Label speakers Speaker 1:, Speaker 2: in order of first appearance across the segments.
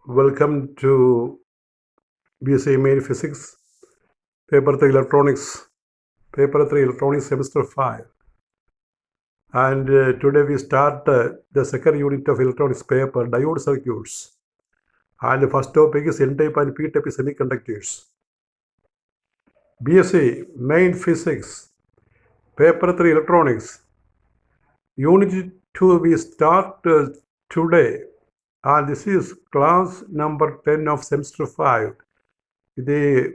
Speaker 1: Welcome to BSc Main Physics, Paper 3 Electronics, Semester 5. And today we start the second unit of electronics paper, diode circuits. And the first topic is N-type and P-type semiconductors. BSc Main Physics, Paper 3 Electronics, Unit 2 we start today. And this is class number 10 of Semester 5. The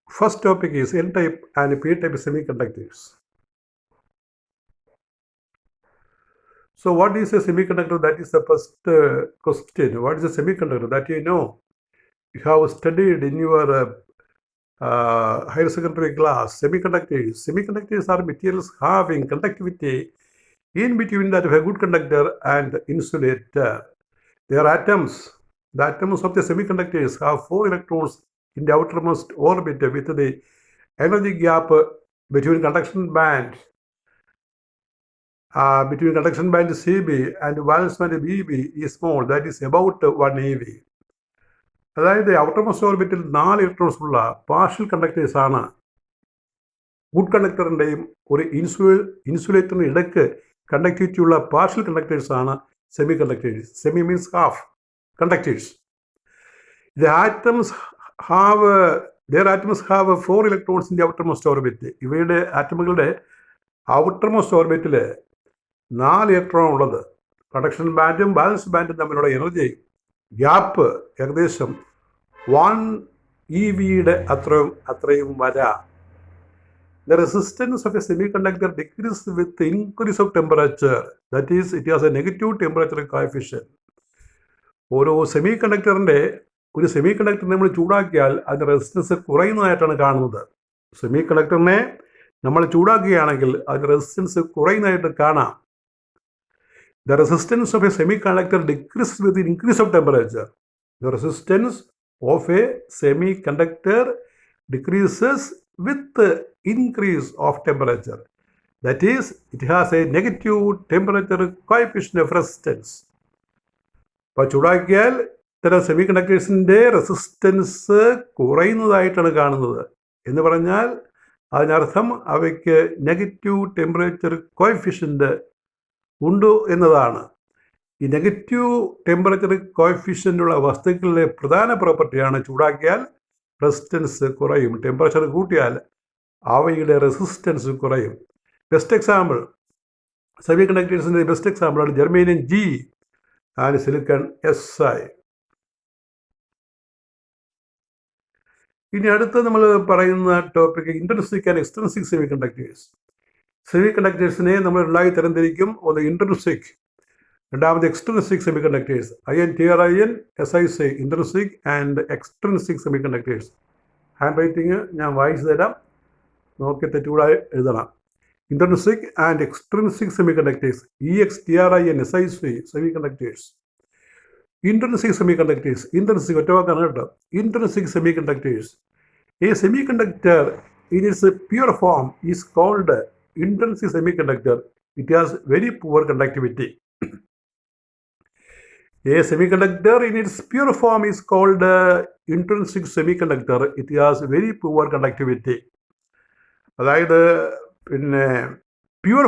Speaker 1: first topic is N-type and P-type semiconductors. So what is a semiconductor? That is the first question. What is a semiconductor? That you know. You have studied in your higher secondary class. Semiconductors. Semiconductors are materials having conductivity in between that of a good conductor and insulator. They are atoms. The atoms of the semiconductors have 4 electrons in the outermost orbit with the energy gap between conduction band CB and valence band BB is small, that is about 1 eV. അതായത് outermost ഓർബിറ്റിൽ 4 electrons ഉള്ള partial conductors ആണ് good കണ്ടക്ടറിൻ്റെയും ഒരു ഇൻസുലേറ്ററിന് ഇടയ്ക്ക് conductivity ഉള്ള partial conductors ആണ് semi conductors. Semi means half conductors. Their atoms have 4 electrons in the outermost orbit. ഇവയുടെ ആറ്റമുകളുടെ outermost ഓർബിറ്റിൽ 4 electron ഉള്ളത്. Conduction ബാൻഡും balance ബാൻഡും തമ്മിലുള്ള എനർജി ഗ്യാപ്പ് ഏകദേശം 1 EVയുടെ അത്രയും വരാം. The resistance of a semiconductor decreases with the increase of temperature. That is, it has a negative temperature coefficient. ഒരു semi കണ്ടക്ടറിനെ നമ്മൾ ചൂടാക്കിയാൽ അതിൻ്റെ resistance കുറയുന്നതായിട്ടാണ് കാണുന്നത്. സെമി കണ്ടക്ടറിനെ നമ്മൾ ചൂടാക്കുകയാണെങ്കിൽ അതിൻ്റെ റെസിസ്റ്റൻസ് കുറയുന്നതായിട്ട് കാണാം. The resistance of a semiconductor decreases with the increase of temperature. The resistance of a semiconductor decreases with the increase of temperature. That is, it has a negative temperature coefficient of resistance. അപ്പോൾ ചൂടാക്കിയാൽ ഇത്തരം semi കണ്ടക്ടേഴ്സിൻ്റെ resistance കുറയുന്നതായിട്ടാണ് കാണുന്നത്. എന്ന് പറഞ്ഞാൽ അതിനർത്ഥം അവയ്ക്ക് negative temperature coefficient ഉണ്ട് എന്നതാണ്. ഈ നെഗറ്റീവ് ടെമ്പറേച്ചർ കോഎഫിഷ്യൻ്റുള്ള വസ്തുക്കളിലെ പ്രധാന പ്രോപ്പർട്ടിയാണ് ചൂടാക്കിയാൽ റെസിസ്റ്റൻസ് കുറയും, ടെമ്പറേച്ചർ കൂട്ടിയാൽ അവയുടെ റെസിസ്റ്റൻസ് കുറയും. ബെസ്റ്റ് എക്സാമ്പിൾ സെമി കണ്ടക്ടേഴ്സിൻ്റെ ബെസ്റ്റ് എക്സാമ്പിളാണ് germanium G and silicon Si. ഇനി അടുത്ത് നമ്മൾ പറയുന്ന topic intrinsic and extrinsic semiconductors. Semi കണ്ടക്ടേഴ്സിനെ നമ്മൾ രണ്ടായി തരംതിരിക്കും. ഒന്ന് ഇൻട്രിൻസിക്, രണ്ടാമത് extrinsic semiconductors. INTRIN SIC intrinsic and extrinsic semiconductors. Handwriting ഞാൻ വായിച്ചു തരാം, നോക്കി തെറ്റുകൂടാതെ എഴുതണം. Intrinsic and extrinsic semiconductors. EXTRIN SIC semiconductors. Intrinsic semiconductors. Intrinsic ഒറ്റവാക്കാണ് കേട്ടോ. Intrinsic semiconductors. A semiconductor in its pure form is called intrinsic semiconductor. It has very poor conductivity. A semiconductor in its pure form is called intrinsic semiconductor. It has very poor conductivity. അതായത് പിന്നെ pure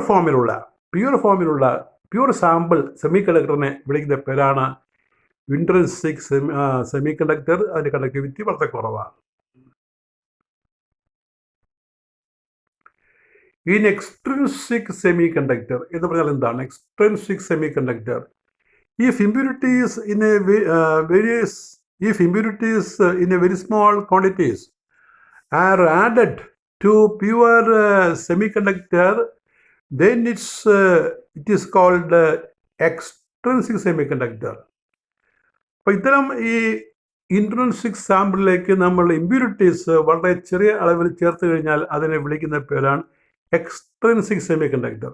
Speaker 1: sample semi കണ്ടക്ടറിനെ വിളിക്കുന്ന പേരാണ് intrinsic semi conductor. അതിൻ്റെ conductivity വളരെ കുറവാണ്. In extrinsic semi conductor എന്ന് പറഞ്ഞാൽ എന്താണ്? Extrinsic semi conductor, if impurities in a very small quantities are added to pure semiconductor, then it is called extrinsic semiconductor. അപ്പോൾ ഇത്തരം ഈ ഇൻട്രിൻസിക് സാമ്പിളിലേക്ക് നമ്മൾ ഇമ്പ്യൂരിറ്റീസ് വളരെ ചെറിയ അളവിൽ ചേർത്ത് കഴിഞ്ഞാൽ അതിനെ വിളിക്കുന്ന പേരാണ് എക്സ്ട്രിൻസിക് സെമി കണ്ടക്ടർ.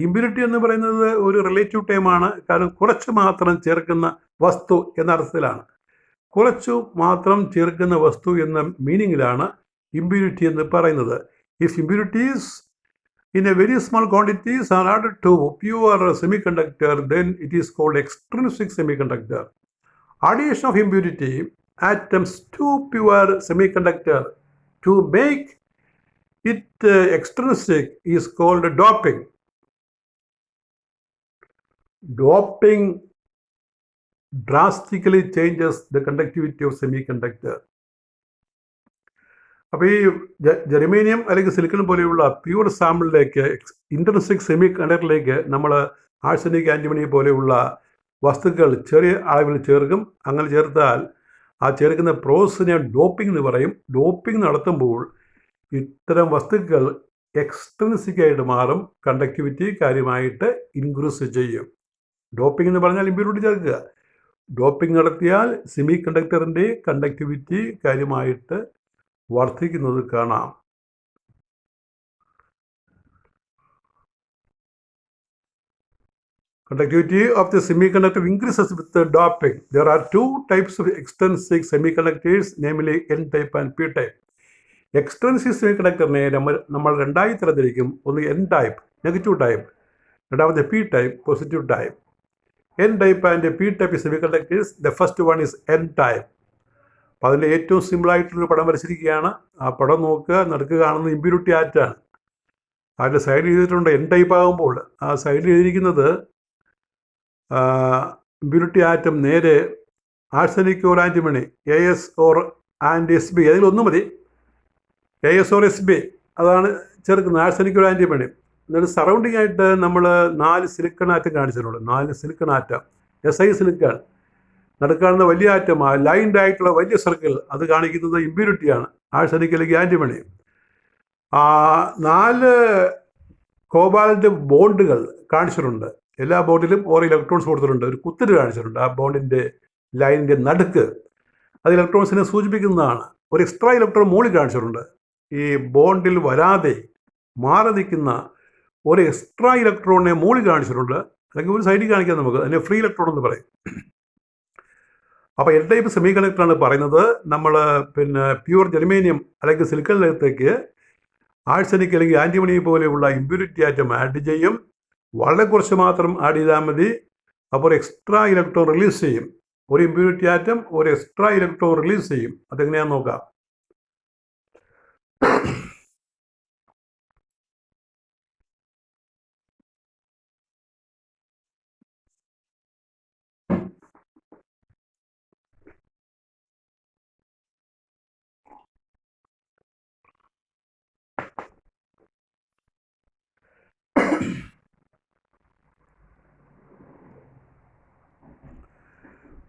Speaker 1: ഇമ്പ്യൂരിറ്റി എന്ന് പറയുന്നത് ഒരു റിലേറ്റീവ് ടൈമാണ്. കാരണം കുറച്ച് മാത്രം ചേർക്കുന്ന വസ്തു എന്ന അർത്ഥത്തിലാണ്. കുറച്ചു മാത്രം ചേർക്കുന്ന വസ്തു എന്ന മീനിങ്ങിലാണ് ഇമ്പ്യൂരിറ്റി എന്ന് പറയുന്നത്. If impurities in a very small quantities are added to pure semiconductor, then it is called extrinsic semiconductor. Addition of impurity atoms to pure semiconductor to make it extrinsic is called doping. Doping drastically changes the conductivity of semiconductor. അപ്പോൾ ഈ germanium അല്ലെങ്കിൽ silicon പോലെയുള്ള pure സാമ്പിളിലേക്ക് intrinsic semi കണ്ടക്ടറിലേക്ക് നമ്മൾ arsenic antimony പോലെയുള്ള വസ്തുക്കൾ ചെറിയ അളവിൽ ചേർക്കും. അങ്ങനെ ചേർത്താൽ ആ ചേർക്കുന്ന പ്രോസസ്സിനെ ഡോപ്പിംഗ് എന്ന് പറയും. ഡോപ്പിംഗ് നടത്തുമ്പോൾ ഇത്തരം വസ്തുക്കൾ എക്സ്ട്രിൻസിക് ആയിട്ട് മാറും, കണ്ടക്ടിവിറ്റി കാര്യമായിട്ട് ഇൻക്രീസ് ചെയ്യും. ഡോപ്പിംഗ് എന്ന് പറഞ്ഞാൽ ഇമ്പ്യൂരിറ്റി ചേർക്കുക. ഡോപ്പിംഗ് നടത്തിയാൽ സെമി കണ്ടക്ടറിൻ്റെ കണ്ടക്ടിവിറ്റി കാര്യമായിട്ട് വർദ്ധിക്കുന്നത് കാണാം. Conductivity of the semiconductor increases with the doping. There are two types of extrinsic semiconductors, namely N-type and P-type. Extrinsic semiconductorനെ നമ്മൾ രണ്ടായി തരത്തിരിക്കും. ഒന്ന് N-type, നെഗറ്റീവ് ടൈപ്പ്, രണ്ടാമത്തെ P-type, positive type. N-type and P-type semiconductors, the first one is N-type. അപ്പോൾ അതിൻ്റെ ഏറ്റവും സിമ്പിളായിട്ടുള്ളൊരു പടം വരച്ചിരിക്കുകയാണ്. ആ പടം നോക്കുക, നടുക്ക് കാണുന്ന ഇമ്പ്യൂരിറ്റി ആറ്റാണ്. അതിൻ്റെ സൈഡിൽ എഴുതിയിട്ടുണ്ട് N-type ആകുമ്പോൾ ആ സൈഡിൽ എഴുതിയിരിക്കുന്നത് ഇമ്പ്യൂരിറ്റി ആറ്റം നേരെ arsenic or antimony, AS or and SB, അതിലൊന്നും മതി, AS ഓർ SB അതാണ് ചേർക്കുന്നത്, ആഴ്സനിക് ഓർ ആൻറ്റിമണി. എന്നിട്ട് സറൗണ്ടിങ് ആയിട്ട് നമ്മൾ 4 സിലിക്കൺ ആറ്റം കാണിച്ചിട്ടുണ്ട്. 4 സിലിക്കൺ ആറ്റം, SI സിലിക്കൺ. നടുക്കാണുന്ന വലിയ ആറ്റം, ആ ലൈൻഡ് ആയിട്ടുള്ള വലിയ സർക്കിൾ, അത് കാണിക്കുന്നത് ഇമ്പ്യൂരിറ്റിയാണ്, ആഴ്സനിക് അല്ലെങ്കിൽ ആൻറ്റിമണി. 4 കോബാൾട്ട് ബോണ്ടുകൾ കാണിച്ചിട്ടുണ്ട്. എല്ലാ ബോണ്ടിലും ഓരോ ഇലക്ട്രോൺസ് കൊടുത്തിട്ടുണ്ട്. ഒരു കുത്തിരി കാണിച്ചിട്ടുണ്ട്. ആ ബോണ്ടിൻ്റെ ലൈനിൻ്റെ നടുക്ക് അത് ഇലക്ട്രോൺസിനെ സൂചിപ്പിക്കുന്നതാണ്. ഒരു എക്സ്ട്രാ ഇലക്ട്രോൺ മുകളിൽ കാണിച്ചിട്ടുണ്ട്. ഈ ബോണ്ടിൽ വരാതെ മാറി നിൽക്കുന്ന ഒരു എക്സ്ട്രാ ഇലക്ട്രോണിനെ മുകളിൽ കാണിച്ചിട്ടുണ്ട്. അല്ലെങ്കിൽ ഒരു സൈഡിൽ കാണിക്കാം നമുക്ക്, അതിനെ ഫ്രീ ഇലക്ട്രോൺ എന്ന് പറയും. അപ്പോൾ N-type സെമി കണ്ടക്ടറാണ് പറയുന്നത്. നമ്മൾ പ്യൂർ ജെർമേനിയം അല്ലെങ്കിൽ സിലിക്കണിനകത്തേക്ക് ആഴ്സനിക് അല്ലെങ്കിൽ ആൻറ്റിമണി പോലെയുള്ള ഇമ്പ്യൂരിറ്റി ആറ്റം ആഡ് ചെയ്യും. വളരെ കുറച്ച് മാത്രം ആഡ് ചെയ്താൽ മതി. അപ്പോൾ ഒരു എക്സ്ട്രാ ഇലക്ട്രോൺ റിലീസ് ചെയ്യും. ഒരു ഇമ്പ്യൂരിറ്റി ആറ്റം ഒരു എക്സ്ട്രാ ഇലക്ട്രോൺ റിലീസ് ചെയ്യും. അതെങ്ങനെയാണെന്ന് നോക്കാം.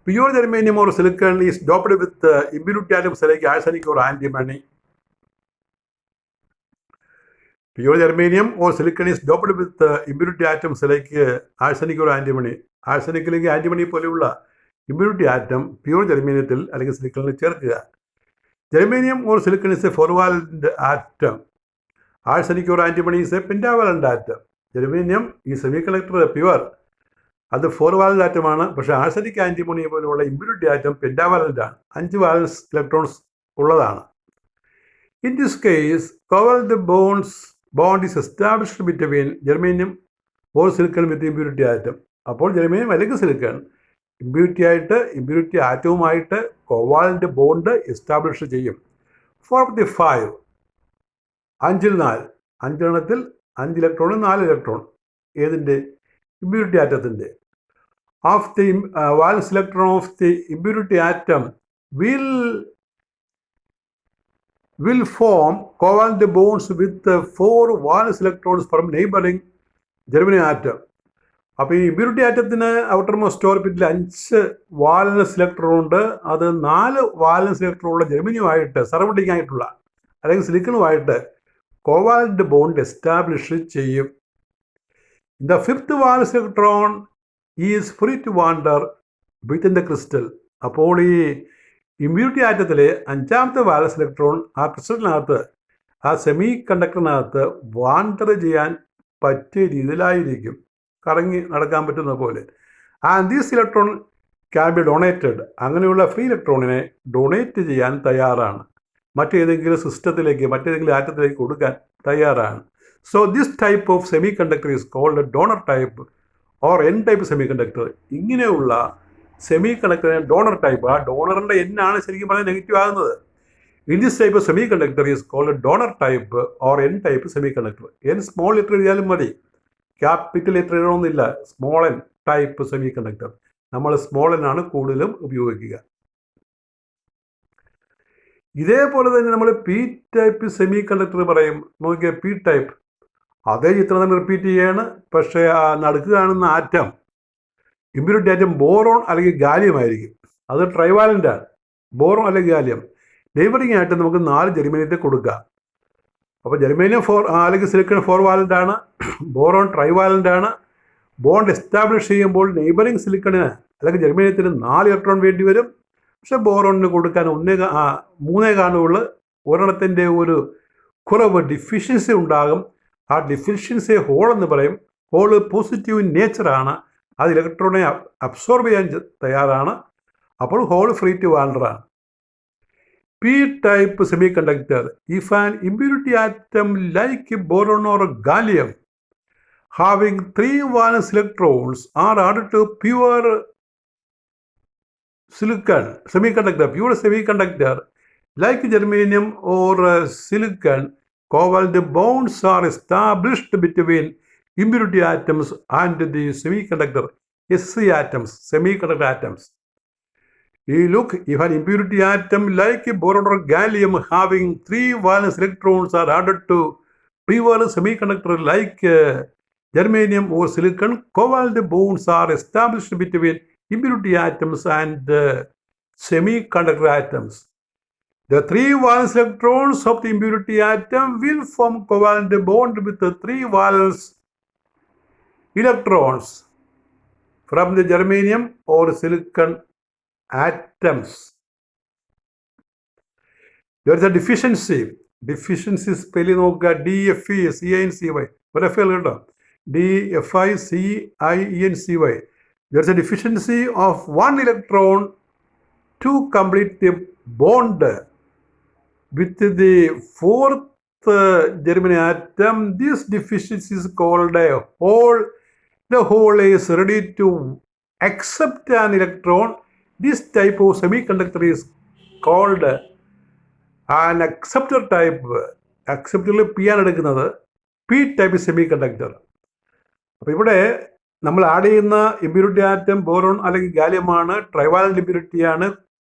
Speaker 1: Pure germanium or silicon is doped with impurity atoms like arsenic or antimony. Pure germanium or silicon is doped with impurity atoms like arsenic or antimony. Arsenic അല്ലെങ്കിൽ antimony പോലെയുള്ള impurity atom pure ജെർമേനിയത്തിൽ അല്ലെങ്കിൽ സിലിക്കണിൽ ചേർക്കുക. Germanium or silicon is a four valent atom. Arsenic or antimony is a pentavalent atom. Germanium ഈ semiconductor pure, അത് 4 valent ആറ്റമാണ്. പക്ഷേ ആഴ്സനിക് ആൻറ്റിമണി പോലെയുള്ള ഇമ്പ്യൂരിറ്റി ആറ്റം പെൻറ്റാവാലന്റ് ആണ്, 5 വാലൻസ് ഇലക്ട്രോൺസ് ഉള്ളതാണ്. In this case covalent bond is established between germanium or silicon with impurity atom. അപ്പോൾ germanium അല്ലെങ്കിൽ silicon impurity ആറ്റവുമായിട്ട് കോവാലന്റ് ബോണ്ട് എസ്റ്റാബ്ലിഷ് ചെയ്യും. 4 5 4, 5 എണ്ണത്തിൽ 5 ഇലക്ട്രോൺ 4 ഇലക്ട്രോൺ ഏതിൻ്റെ? Impurity ആറ്റത്തിൻ്റെ. Of the valence electron of the impurity atom will form covalent bonds with 4 valence electrons from neighboring germanium atom. അപ്പോൾ ഈ impurity ആറ്റത്തിന് outermost ഓർബിറ്റിൽ 5 valence electron ഉണ്ട്. അത് 4 വാലൻസ് ഇലക്ട്രോൺ ഉള്ള ജെർമനിയുമായിട്ട് സറൗണ്ടിങ് ആയിട്ടുള്ള അല്ലെങ്കിൽ സിലിക്കണുമായിട്ട് കോവാലന്റ് ബോണ്ട് എസ്റ്റാബ്ലിഷ് ചെയ്യും. The 5th valence electron is free to wander within the crystal. അപ്പോൾ ഈ ഇമ്പ്യൂരിറ്റി ആറ്റത്തിലെ 5ാമത്തെ വാലൻസ് ഇലക്ട്രോൺ ആ ക്രിസ്റ്റലിനകത്ത്, ആ സെമി കണ്ടക്ടറിനകത്ത് വാണ്ടർ ചെയ്യാൻ പറ്റിയ രീതിയിലായിരിക്കും, കറങ്ങി നടക്കാൻ പറ്റുന്ന പോലെ. And these electron can be donated. അങ്ങനെയുള്ള ഫ്രീ ഇലക്ട്രോണിനെ ഡൊണേറ്റ് ചെയ്യാൻ തയ്യാറാണ്, മറ്റേതെങ്കിലും സിസ്റ്റത്തിലേക്ക്, മറ്റേതെങ്കിലും ആറ്റത്തിലേക്ക് കൊടുക്കാൻ തയ്യാറാണ്. So this type of semiconductor is called donor type or N-type semiconductor. ഇങ്ങനെയുള്ള സെമി കണ്ടക്ടർ ഡോണർ ടൈപ്പ്. ആ ഡോണറിൻ്റെ എന്നാണ് ശരിക്കും പറഞ്ഞാൽ നെഗറ്റീവ് ആകുന്നത്. In this type semiconductor is called donor type or N type semiconductor. N small letter എഴുതിയാലും മതി, capital letter എഴുതണമെന്നില്ല. Small N type semi conductor. നമ്മൾ സ്മോൾ എൻ ആണ് കൂടുതലും ഉപയോഗിക്കുക. ഇതേപോലെ തന്നെ നമ്മൾ പി ടൈപ്പ് സെമി കണ്ടക്ടർ പറയും. നോക്കിയാൽ പി ടൈപ്പ് അതേ ചിത്രം തന്നെ റിപ്പീറ്റ് ചെയ്യാണ്. പക്ഷേ ആ നടുക്ക് കാണുന്ന ആറ്റം ഇമ്പ്യൂരിറ്റി ആറ്റം ബോറോൺ അല്ലെങ്കിൽ ഗാലിയം ആയിരിക്കും. അത് ട്രൈവാലൻ്റ് ആണ്. ബോറോൺ അല്ലെങ്കിൽ ഗാലിയം. നെയ്ബറിംഗ് ആയിട്ട് നമുക്ക് 4 ജെർമേനിയത്തെ കൊടുക്കാം. അപ്പോൾ ജെർമേനിയം അല്ലെങ്കിൽ സിലിക്കൺ 4 വാലൻ്റ് ആണ്, ബോറോൺ ട്രൈവാലൻ്റ് ആണ്. ബോണ്ട് എസ്റ്റാബ്ലിഷ് ചെയ്യുമ്പോൾ നെയ്ബറിംഗ് സിലിക്കണിന് അല്ലെങ്കിൽ ജെർമേനിയത്തിന് 4 ഇലക്ട്രോൺ വേണ്ടി വരും. പക്ഷേ ബോറോണിന് കൊടുക്കാൻ 3 കാണുകയുള്ളൂ. ഒരെണ്ണത്തിൻ്റെ ഒരു കുറവ് ഡിഫിഷ്യൻസി ഉണ്ടാകും. ആ ഡിഫിഷ്യൻസി ഹോൾ എന്ന് പറയും. ഹോള് പോസിറ്റീവ് നേച്ചറാണ്. അത് ഇലക്ട്രോണെ അബ്സോർബ് ചെയ്യാൻ തയ്യാറാണ്. അപ്പോൾ ഹോൾ ഫ്രീ ടു വാലൻ്റാണ്. P type semiconductor, if an impurity atom like boron or gallium having 3 valence electrons are added to pure silicon semiconductor, like germanium or silicon, covalent bonds are established between impurity atoms and the semiconductor SC atoms, semiconductor atoms. Look, if an impurity atom like boron or gallium having 3 valence electrons are added to pure semiconductor like germanium or silicon, covalent bonds are established between impurity atoms and semiconductor atoms. The 3 valence electrons of the impurity atom will form covalent bond with the 3 valence electrons from the germanium or silicon atoms. There is a deficiency. Deficiency spelling നോക്കുക, DFECINCY. ഒരു F L കേട്ടോ, DFICIENCY. There is a deficiency of 1 electron to complete the bond with the 4th germanium atom. This deficiency is called a hole. The hole is ready to accept an electron. This type of semiconductor is called an acceptor type. Acceptor P ആണ് എടുക്കുന്നത്. P type semiconductor. അപ്പോൾ ഇവിടെ നമ്മൾ add ചെയ്യുന്ന impurity atom boron അല്ലെങ്കിൽ ഗാലിയമാണ്. Trivalent ഇമ്പ്യൂരിറ്റിയാണ്.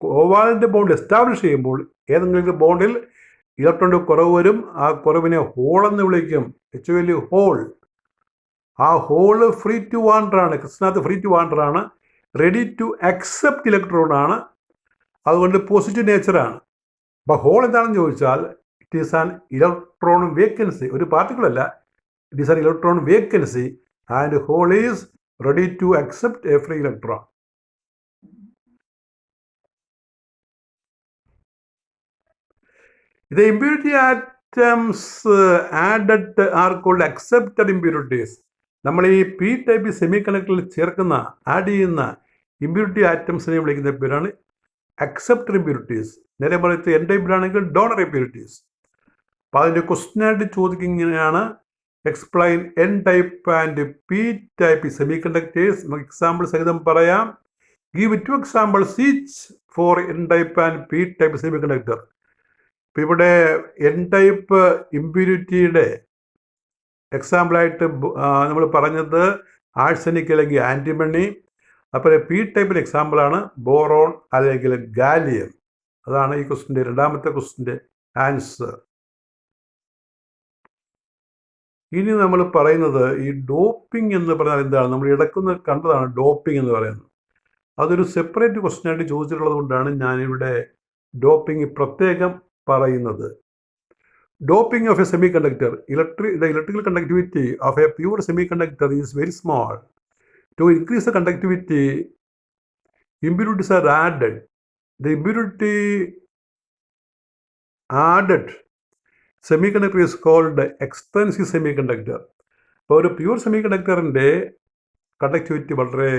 Speaker 1: Covalent bond establish ചെയ്യുമ്പോൾ ഏതെങ്കിലും ബോണ്ടിൽ ഇലക്ട്രോണിൻ്റെ കുറവ് വരും. ആ കുറവിനെ ഹോൾ എന്ന് വിളിക്കും. Actually hole. ആ ഹോള് ഫ്രീ ടു വാണ്ടറാണ്. ക്രിസ്റ്റിനകത്ത് ഫ്രീ ടു വാണ്ടറാണ്. റെഡി ടു അക്സെപ്റ്റ് ഇലക്ട്രോൺ ആണ്. അതുകൊണ്ട് പോസിറ്റീവ് നേച്ചറാണ്. അപ്പോൾ ഹോൾ എന്താണെന്ന് ചോദിച്ചാൽ it is an electron vacancy. ഒരു പാർട്ടിക്കിൾ അല്ല, it is an electron vacancy and hole is ready to accept a free electron. The impurity atoms added are called accepted impurities. നമ്മൾ ഈ പി ടൈപ്പ് സെമി കണ്ടക്ടറിൽ ചേർക്കുന്ന add ചെയ്യുന്ന impurity ആറ്റംസിനെ വിളിക്കുന്ന പേരാണ് acceptor impurities. നേരെ പറയുന്നത് എൻ ടൈപ്പിലാണെങ്കിൽ ഡോണർ ഇമ്പ്യൂരിറ്റീസ്. അപ്പോൾ അതിൻ്റെ ക്വസ്റ്റ്യനായിട്ട് ചോദിക്കുന്നതാണ് explain N type and P type semi conductors. നമുക്ക് എക്സാമ്പിൾ സഹിതം പറയാം. Give 2 examples each for N type and P type semi conductor. ഇപ്പോൾ ഇവിടെ എൻ ടൈപ്പ് ഇമ്പ്യൂരിറ്റിയുടെ എക്സാമ്പിളായിട്ട് നമ്മൾ പറഞ്ഞത് ആഴ്സനിക് അല്ലെങ്കിൽ ആൻറ്റിമണി. അപ്പോൾ പി ടൈപ്പിൻ്റെ എക്സാമ്പിളാണ് ബോറോൺ അല്ലെങ്കിൽ ഗാലിയം. അതാണ് ഈ ക്വസ്റ്റിൻ്റെ രണ്ടാമത്തെ ക്വസ്റ്റിൻ്റെ ആൻസർ. ഇനി നമ്മൾ പറയുന്നത് ഈ ഡോപ്പിംഗ് എന്ന് പറഞ്ഞാൽ എന്താണ്? നമ്മൾ ഇടയ്ക്കൊന്ന് കണ്ടതാണ് ഡോപ്പിംഗ് എന്ന് പറയുന്നത്. അതൊരു സെപ്പറേറ്റ് ക്വസ്റ്റ്യനായിട്ട് ചോദിച്ചിട്ടുള്ളത് കൊണ്ടാണ് ഞാനിവിടെ ഡോപ്പിംഗ് പ്രത്യേകം പറയുന്നത്. Doping of a semiconductor. The electrical conductivity of a pure semiconductor is very small. To increase the conductivity, impurities are added. The impurity added semiconductor is called extrinsic semiconductor. അപ്പോൾ ഒരു pure സെമികണ്ടക്ടറിൻ്റെ conductivity വളരെ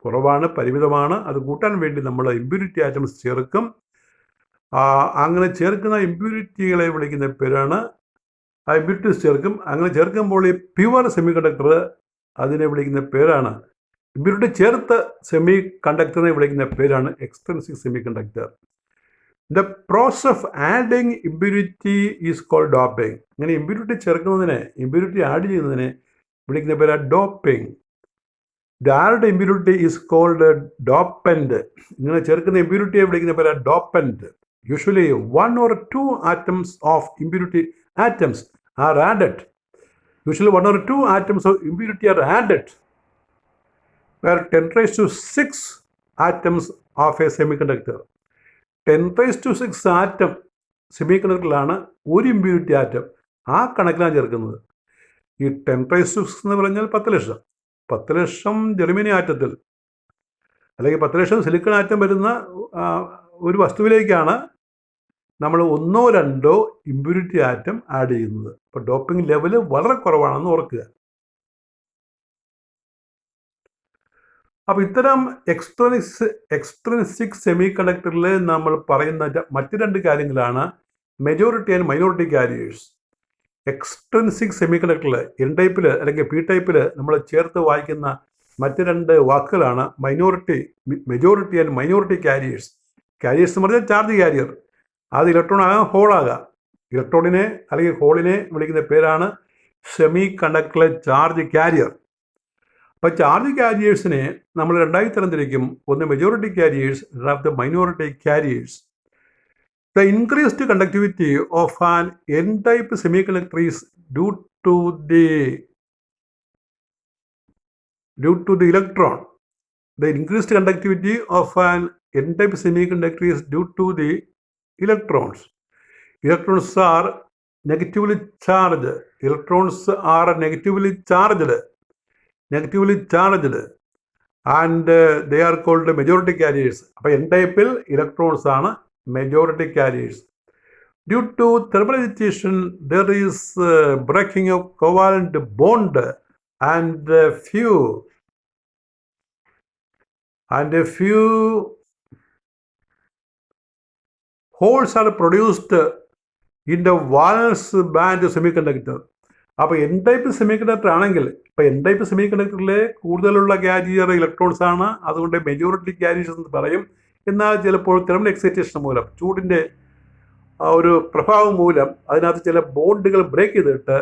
Speaker 1: കുറവാണ്, പരിമിതമാണ്. അത് കൂട്ടാൻ വേണ്ടി നമ്മൾ impurity atoms ചേർക്കും. അങ്ങനെ ചേർക്കുന്ന ഇമ്പ്യൂരിറ്റികളെ വിളിക്കുന്ന പേരാണ് ഇമ്പ്യൂരിറ്റീസ് ചേർക്കും. അങ്ങനെ ചേർക്കുമ്പോൾ ഈ പ്യുവർ സെമി കണ്ടക്ടർ അതിനെ വിളിക്കുന്ന പേരാണ് ഇമ്പ്യൂരിറ്റി ചേർത്ത സെമി കണ്ടക്ടറിനെ വിളിക്കുന്ന പേരാണ് extrinsic semiconductor. The process of adding impurity is called doping. അങ്ങനെ ഇമ്പ്യൂരിറ്റി ചേർക്കുന്നതിനെ, ഇമ്പ്യൂരിറ്റി ആഡ് ചെയ്യുന്നതിനെ വിളിക്കുന്ന പേരാണ് ഡോപ്പിംഗ്. ആരുടെ ഇമ്പ്യൂരിറ്റി ഈസ് കോൾഡ് ഡോപ്പൻറ്റ്. ഇങ്ങനെ ചേർക്കുന്ന ഇമ്പ്യൂരിറ്റിയെ വിളിക്കുന്ന പേരാണ് dopant. Usually 1 or 2 atoms of impurity atoms are added. Usually 1 or 2 atoms of impurity are added, where 10⁻⁶ atoms of a semiconductor. 10⁻⁶ atom സെമികണ്ടക്ടറിലാണ് ഒരു ഇമ്പ്യൂരിറ്റി ആറ്റം. ആ കണക്കിലാണ് ചേർക്കുന്നത്. ഈ 10⁻⁶ എന്ന് പറഞ്ഞാൽ 10 ലക്ഷം. 10 ലക്ഷം ജെർമനി ആറ്റത്തിൽ അല്ലെങ്കിൽ 10 ലക്ഷം സിലിക്കൺ ആറ്റം വരുന്ന ഒരു വസ്തുവിലേക്കാണ് നമ്മൾ 1 or 2 ഇമ്പ്യൂരിറ്റി ആറ്റം ആഡ് ചെയ്യുന്നത്. അപ്പോൾ ഡോപ്പിംഗ് ലെവൽ വളരെ കുറവാണെന്ന് ഓർക്കുക. അപ്പോൾ ഇത്തരം എക്സ്ട്രിൻസിക് സെമി കണ്ടക്ടറിൽ നമ്മൾ പറയുന്ന മറ്റ് 2 കാര്യങ്ങളാണ് majority and minority carriers. Extrinsic semi കണ്ടക്ടറിൽ എൻ ടൈപ്പിൽ അല്ലെങ്കിൽ പി ടൈപ്പിൽ നമ്മൾ ചേർത്ത് വായിക്കുന്ന മറ്റ് 2 വാക്കുകളാണ് majority and minority carriers. Carriers എന്ന് പറഞ്ഞാൽ ചാർജ് കാരിയർ. അത് ഇലക്ട്രോൺ ആകാം, ഹോളാകാം. ഇലക്ട്രോണിനെ അല്ലെങ്കിൽ ഹോളിനെ വിളിക്കുന്ന പേരാണ് സെമി കണ്ടക്ടറിലെ ചാർജ് കാരിയർ. അപ്പോൾ ചാർജ് കാരിയേഴ്സിനെ നമ്മൾ 2 തരംതിരിക്കും. ഒന്ന് മെജോറിറ്റി കാരിയേഴ്സ്, രണ്ടാമത്തെ minority carriers. The increased conductivity of an N type semiconductor is due to the electron. The increased conductivity of an n-type semiconductor is due to the electrons. Electrons are negatively charged. Electrons are negatively charged, and they are called majority carriers. അപ്പോൾ n-type electrons ആണ് majority carriers. Due to thermal agitation, there is breaking of covalent bond, and a few holes are produced in the valence band semiconductor. അപ്പോൾ N type semiconductor ആണെങ്കിൽ, ഇപ്പോൾ N type സെമികണ്ടക്ടറിലെ കൂടുതലുള്ള carrier electrons ആണ്, അതുകൊണ്ട് majority careers എന്ന് പറയും. എന്നാൽ ചിലപ്പോൾ തെർമൽ എക്സൈറ്റേഷൻ മൂലം, ചൂടിൻ്റെ ഒരു പ്രഭാവം മൂലം അതിനകത്ത് ചില ബോണ്ടുകൾ ബ്രേക്ക് ചെയ്തിട്ട്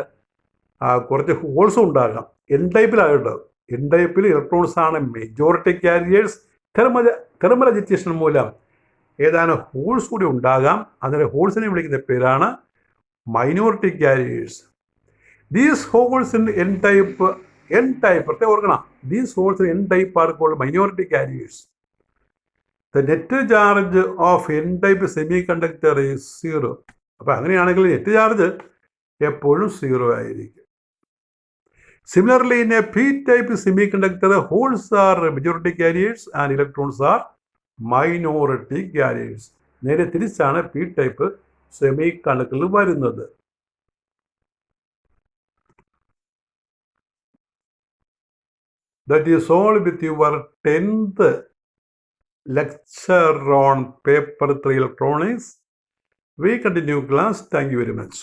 Speaker 1: കുറച്ച് ഹോൾസും ഉണ്ടാകാം. എൻ ടൈപ്പിലായിട്ട്, എൻ ടൈപ്പിൽ ഇലക്ട്രോൺസ് ആണ് മെജോറിറ്റി കാരിയേഴ്സ്. തെർമൽ അജിറ്റേഷൻ മൂലം ഏതാനും ഹോൾസ് കൂടി ഉണ്ടാകാം. അതിൻ്റെ ഹോൾസിനെ വിളിക്കുന്ന പേരാണ് minority carriers. These holes in N type പ്രത്യേകം ഓർക്കണം, these holes in N type are called minority carriers. The net charge of N type semiconductor is 0. അപ്പോൾ അങ്ങനെയാണെങ്കിൽ നെറ്റ് ചാർജ് എപ്പോഴും 0 ആയിരിക്കും. Similarly, in a p-type semiconductor, holes are majority carriers and electrons are minority carriers. നേരെ തിരിച്ചാണ് P type semi കണ്ടക്ടറിൽ വരുന്നത്. That is all with your 10th lecture on paper 3 electronics. We continue class. Thank you very much.